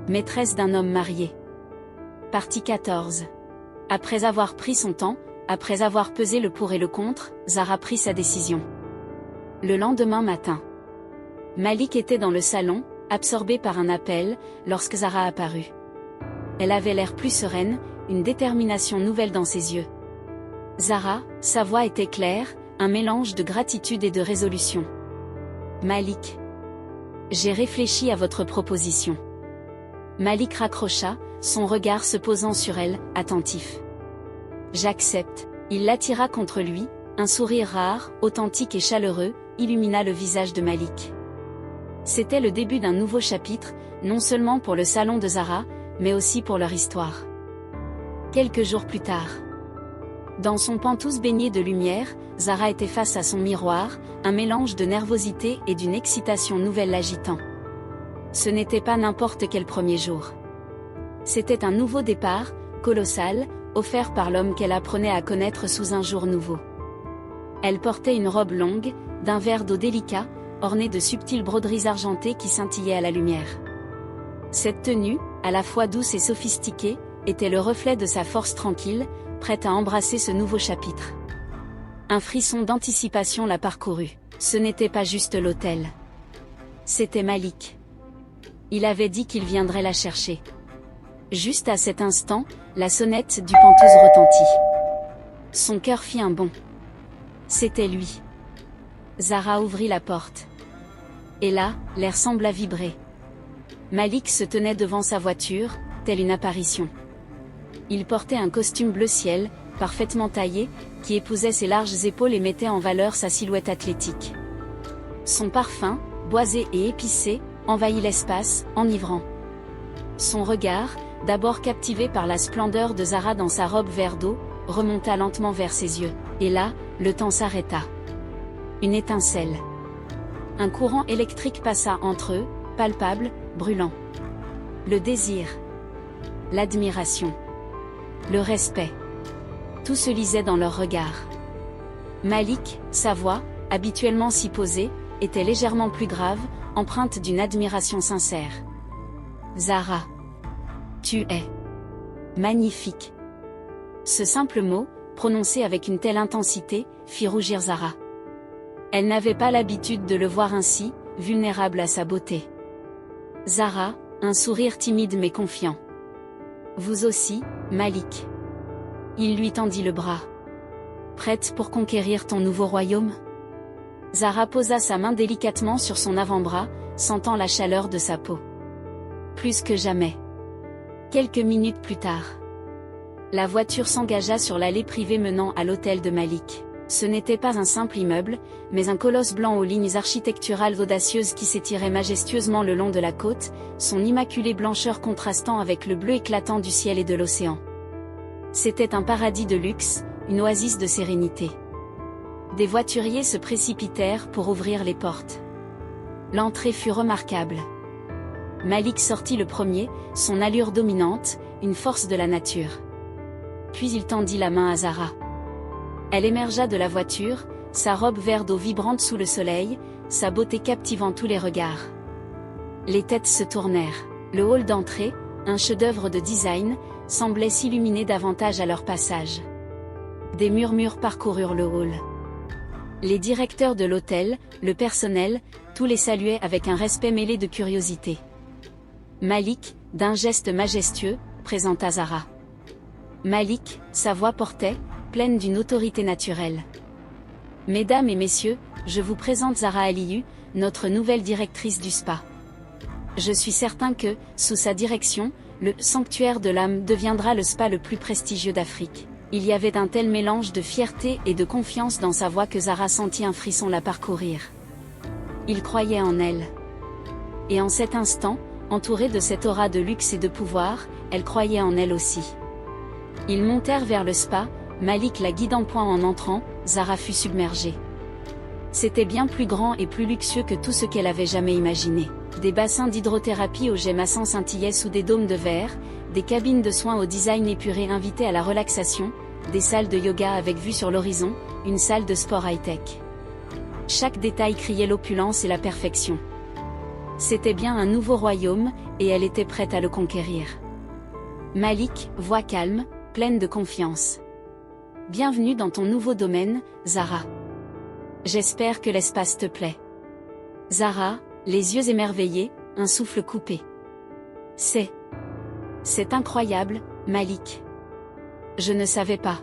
Maîtresse d'un homme marié. Partie 14. Après avoir pris son temps, après avoir pesé le pour et le contre, Zara prit sa décision. Le lendemain matin, Malik était dans le salon, absorbé par un appel, lorsque Zara apparut. Elle avait l'air plus sereine, une détermination nouvelle dans ses yeux. Zara, sa voix était claire, un mélange de gratitude et de résolution. Malik. J'ai réfléchi à votre proposition. Malik raccrocha, son regard se posant sur elle, attentif. J'accepte. Il l'attira contre lui, un sourire rare, authentique et chaleureux, illumina le visage de Malik. C'était le début d'un nouveau chapitre, non seulement pour le salon de Zara, mais aussi pour leur histoire. Quelques jours plus tard, dans son pantouse baigné de lumière, Zara était face à son miroir, un mélange de nervosité et d'une excitation nouvelle l'agitant. Ce n'était pas n'importe quel premier jour. C'était un nouveau départ, colossal, offert par l'homme qu'elle apprenait à connaître sous un jour nouveau. Elle portait une robe longue, d'un vert d'eau délicat, ornée de subtiles broderies argentées qui scintillaient à la lumière. Cette tenue, à la fois douce et sophistiquée, était le reflet de sa force tranquille, prête à embrasser ce nouveau chapitre. Un frisson d'anticipation la parcourut. Ce n'était pas juste l'hôtel. C'était Malik. Il avait dit qu'il viendrait la chercher. Juste à cet instant, la sonnette du pantouse retentit. Son cœur fit un bond. C'était lui. Zara ouvrit la porte. Et là, l'air sembla vibrer. Malik se tenait devant sa voiture, telle une apparition. Il portait un costume bleu ciel, parfaitement taillé, qui épousait ses larges épaules et mettait en valeur sa silhouette athlétique. Son parfum, boisé et épicé, envahit l'espace, enivrant. Son regard, d'abord captivé par la splendeur de Zara dans sa robe vert d'eau, remonta lentement vers ses yeux. Et là, le temps s'arrêta. Une étincelle. Un courant électrique passa entre eux, palpable, brûlant. Le désir. L'admiration. Le respect. Tout se lisait dans leurs regards. Malik, sa voix, habituellement si posée, était légèrement plus grave, empreinte d'une admiration sincère. Zara. Tu es magnifique. Ce simple mot, prononcé avec une telle intensité, fit rougir Zara. Elle n'avait pas l'habitude de le voir ainsi, vulnérable à sa beauté. Zara, un sourire timide mais confiant. Vous aussi, Malik. Il lui tendit le bras. Prête pour conquérir ton nouveau royaume? Zara posa sa main délicatement sur son avant-bras, sentant la chaleur de sa peau. Plus que jamais. Quelques minutes plus tard, la voiture s'engagea sur l'allée privée menant à l'hôtel de Malik. Ce n'était pas un simple immeuble, mais un colosse blanc aux lignes architecturales audacieuses qui s'étirait majestueusement le long de la côte, son immaculée blancheur contrastant avec le bleu éclatant du ciel et de l'océan. C'était un paradis de luxe, une oasis de sérénité. Des voituriers se précipitèrent pour ouvrir les portes. L'entrée fut remarquable. Malik sortit le premier, son allure dominante, une force de la nature. Puis il tendit la main à Zara. Elle émergea de la voiture, sa robe vert d'eau vibrante sous le soleil, sa beauté captivant tous les regards. Les têtes se tournèrent. Le hall d'entrée, un chef-d'œuvre de design, semblait s'illuminer davantage à leur passage. Des murmures parcoururent le hall. Les directeurs de l'hôtel, le personnel, tous les saluaient avec un respect mêlé de curiosité. Malik, d'un geste majestueux, présenta Zara. Malik, sa voix portait, pleine d'une autorité naturelle. Mesdames et messieurs, je vous présente Zara Aliyu, notre nouvelle directrice du spa. Je suis certain que, sous sa direction, le sanctuaire de l'âme deviendra le spa le plus prestigieux d'Afrique. Il y avait un tel mélange de fierté et de confiance dans sa voix que Zara sentit un frisson la parcourir. Il croyait en elle. Et en cet instant, entourée de cette aura de luxe et de pouvoir, elle croyait en elle aussi. Ils montèrent vers le spa, Malik la guidant point en entrant, Zara fut submergée. C'était bien plus grand et plus luxueux que tout ce qu'elle avait jamais imaginé. Des bassins d'hydrothérapie aux jets massants scintillaient sous des dômes de verre, des cabines de soins au design épuré invitaient à la relaxation, des salles de yoga avec vue sur l'horizon, une salle de sport high-tech. Chaque détail criait l'opulence et la perfection. C'était bien un nouveau royaume, et elle était prête à le conquérir. Malik, voix calme, pleine de confiance. Bienvenue dans ton nouveau domaine, Zara. J'espère que l'espace te plaît. Zara, les yeux émerveillés, un souffle coupé. C'est incroyable, Malik. Je ne savais pas.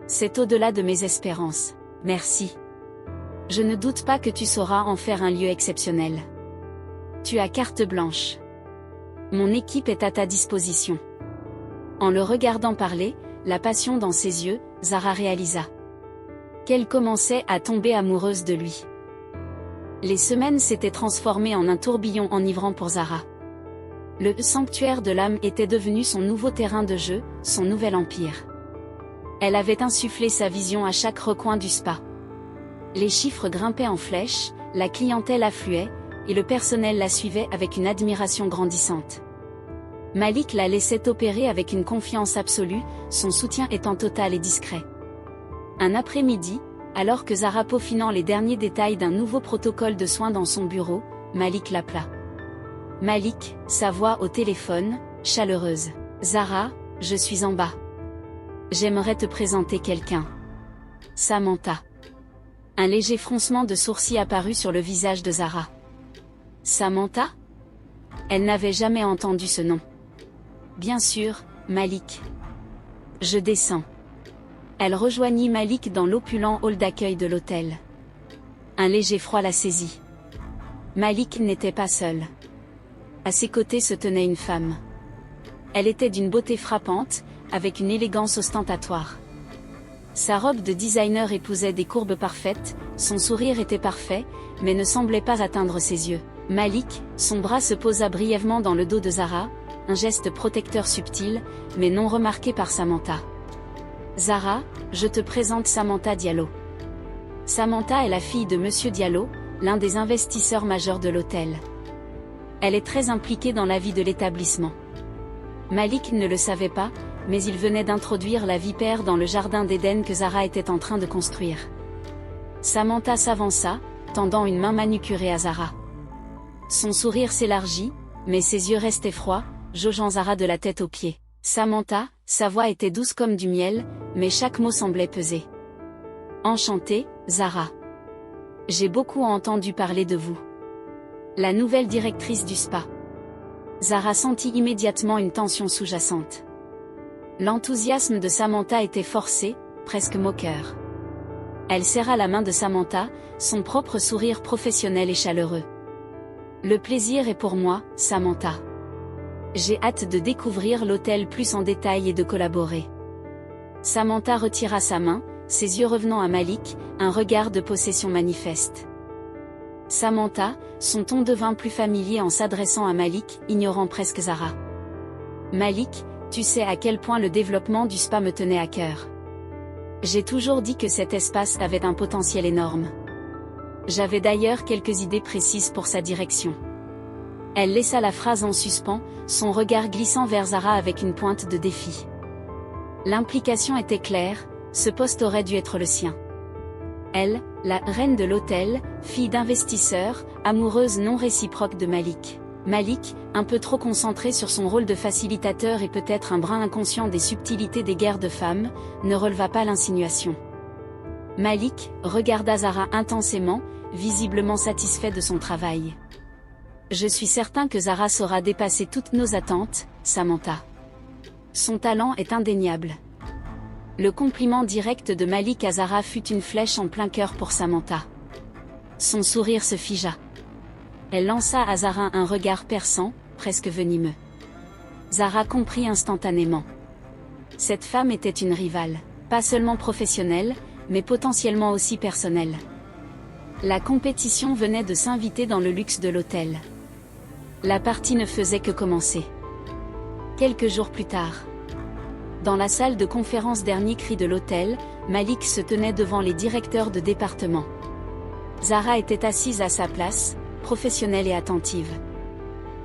C'est au-delà de mes espérances, merci. Je ne doute pas que tu sauras en faire un lieu exceptionnel. Tu as carte blanche. Mon équipe est à ta disposition. En le regardant parler, la passion dans ses yeux, Zara réalisa qu'elle commençait à tomber amoureuse de lui. Les semaines s'étaient transformées en un tourbillon enivrant pour Zara. Le sanctuaire de l'âme était devenu son nouveau terrain de jeu, son nouvel empire. Elle avait insufflé sa vision à chaque recoin du spa. Les chiffres grimpaient en flèche, la clientèle affluait, et le personnel la suivait avec une admiration grandissante. Malik la laissait opérer avec une confiance absolue, son soutien étant total et discret. Un après-midi, alors que Zara peaufinant les derniers détails d'un nouveau protocole de soins dans son bureau, Malik l'appela. Malik, sa voix au téléphone, chaleureuse. Zara, je suis en bas. J'aimerais te présenter quelqu'un. Samantha. Un léger froncement de sourcils apparut sur le visage de Zara. Samantha? Elle n'avait jamais entendu ce nom. Bien sûr, Malik. Je descends. Elle rejoignit Malik dans l'opulent hall d'accueil de l'hôtel. Un léger froid la saisit. Malik n'était pas seul. À ses côtés se tenait une femme. Elle était d'une beauté frappante, avec une élégance ostentatoire. Sa robe de designer épousait des courbes parfaites, son sourire était parfait, mais ne semblait pas atteindre ses yeux. Malik, son bras se posa brièvement dans le dos de Zara, un geste protecteur subtil, mais non remarqué par Samantha. Zara, je te présente Samantha Diallo. Samantha est la fille de Monsieur Diallo, l'un des investisseurs majeurs de l'hôtel. Elle est très impliquée dans la vie de l'établissement. Malik ne le savait pas, mais il venait d'introduire la vipère dans le jardin d'Éden que Zara était en train de construire. Samantha s'avança, tendant une main manucurée à Zara. Son sourire s'élargit, mais ses yeux restaient froids, jaugeant Zara de la tête aux pieds. Samantha, sa voix était douce comme du miel, mais chaque mot semblait peser. Enchantée, Zara. J'ai beaucoup entendu parler de vous. La nouvelle directrice du spa. Zara sentit immédiatement une tension sous-jacente. L'enthousiasme de Samantha était forcé, presque moqueur. Elle serra la main de Samantha, son propre sourire professionnel et chaleureux. Le plaisir est pour moi, Samantha. J'ai hâte de découvrir l'hôtel plus en détail et de collaborer. Samantha retira sa main, ses yeux revenant à Malik, un regard de possession manifeste. Samantha, son ton devint plus familier en s'adressant à Malik, ignorant presque Zara. Malik, tu sais à quel point le développement du spa me tenait à cœur. J'ai toujours dit que cet espace avait un potentiel énorme. J'avais d'ailleurs quelques idées précises pour sa direction. Elle laissa la phrase en suspens, son regard glissant vers Zara avec une pointe de défi. L'implication était claire, ce poste aurait dû être le sien. Elle, la reine de l'hôtel, fille d'investisseur, amoureuse non réciproque de Malik. Malik, un peu trop concentré sur son rôle de facilitateur et peut-être un brin inconscient des subtilités des guerres de femmes, ne releva pas l'insinuation. Malik regarda Zara intensément, visiblement satisfait de son travail. Je suis certain que Zara saura dépasser toutes nos attentes, Samantha. Son talent est indéniable. Le compliment direct de Malik à Zara fut une flèche en plein cœur pour Samantha. Son sourire se figea. Elle lança à Zara un regard perçant, presque venimeux. Zara comprit instantanément. Cette femme était une rivale, pas seulement professionnelle, mais potentiellement aussi personnelle. La compétition venait de s'inviter dans le luxe de l'hôtel. La partie ne faisait que commencer. Quelques jours plus tard, dans la salle de conférence dernier cri de l'hôtel, Malik se tenait devant les directeurs de département. Zara était assise à sa place, professionnelle et attentive.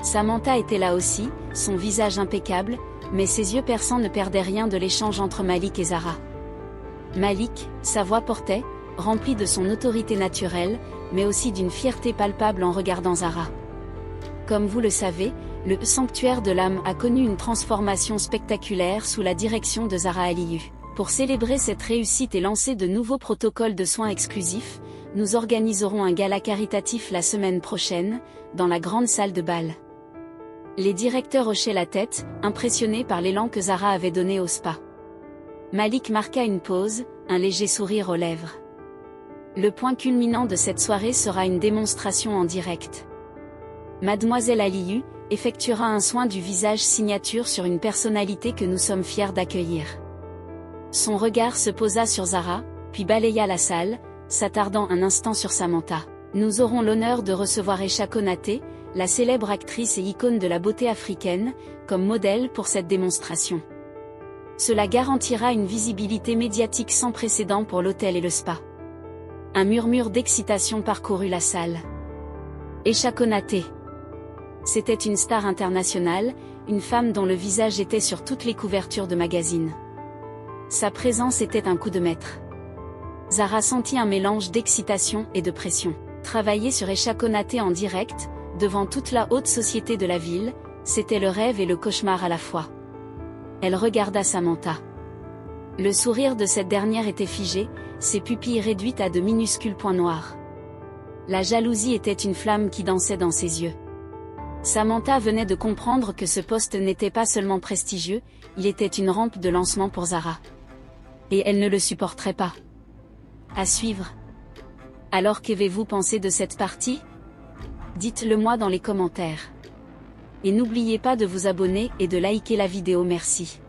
Samantha était là aussi, son visage impeccable, mais ses yeux perçants ne perdaient rien de l'échange entre Malik et Zara. Malik, sa voix portait, remplie de son autorité naturelle, mais aussi d'une fierté palpable en regardant Zara. Comme vous le savez, le sanctuaire de l'âme a connu une transformation spectaculaire sous la direction de Zara Aliyu. Pour célébrer cette réussite et lancer de nouveaux protocoles de soins exclusifs, nous organiserons un gala caritatif la semaine prochaine, dans la grande salle de bal. Les directeurs hochaient la tête, impressionnés par l'élan que Zara avait donné au spa. Malik marqua une pause, un léger sourire aux lèvres. Le point culminant de cette soirée sera une démonstration en direct. Mademoiselle Aliyu effectuera un soin du visage signature sur une personnalité que nous sommes fiers d'accueillir. Son regard se posa sur Zara, puis balaya la salle, s'attardant un instant sur Samantha. Nous aurons l'honneur de recevoir Aisha Konaté, la célèbre actrice et icône de la beauté africaine, comme modèle pour cette démonstration. Cela garantira une visibilité médiatique sans précédent pour l'hôtel et le spa. Un murmure d'excitation parcourut la salle. Aisha Konaté. C'était une star internationale, une femme dont le visage était sur toutes les couvertures de magazines. Sa présence était un coup de maître. Zara sentit un mélange d'excitation et de pression. Travailler sur Aisha Konaté en direct, devant toute la haute société de la ville, c'était le rêve et le cauchemar à la fois. Elle regarda Samantha. Le sourire de cette dernière était figé, ses pupilles réduites à de minuscules points noirs. La jalousie était une flamme qui dansait dans ses yeux. Samantha venait de comprendre que ce poste n'était pas seulement prestigieux, il était une rampe de lancement pour Zara. Et elle ne le supporterait pas. À suivre. Alors qu'avez-vous pensé de cette partie? Dites-le moi dans les commentaires. Et n'oubliez pas de vous abonner et de liker la vidéo, merci.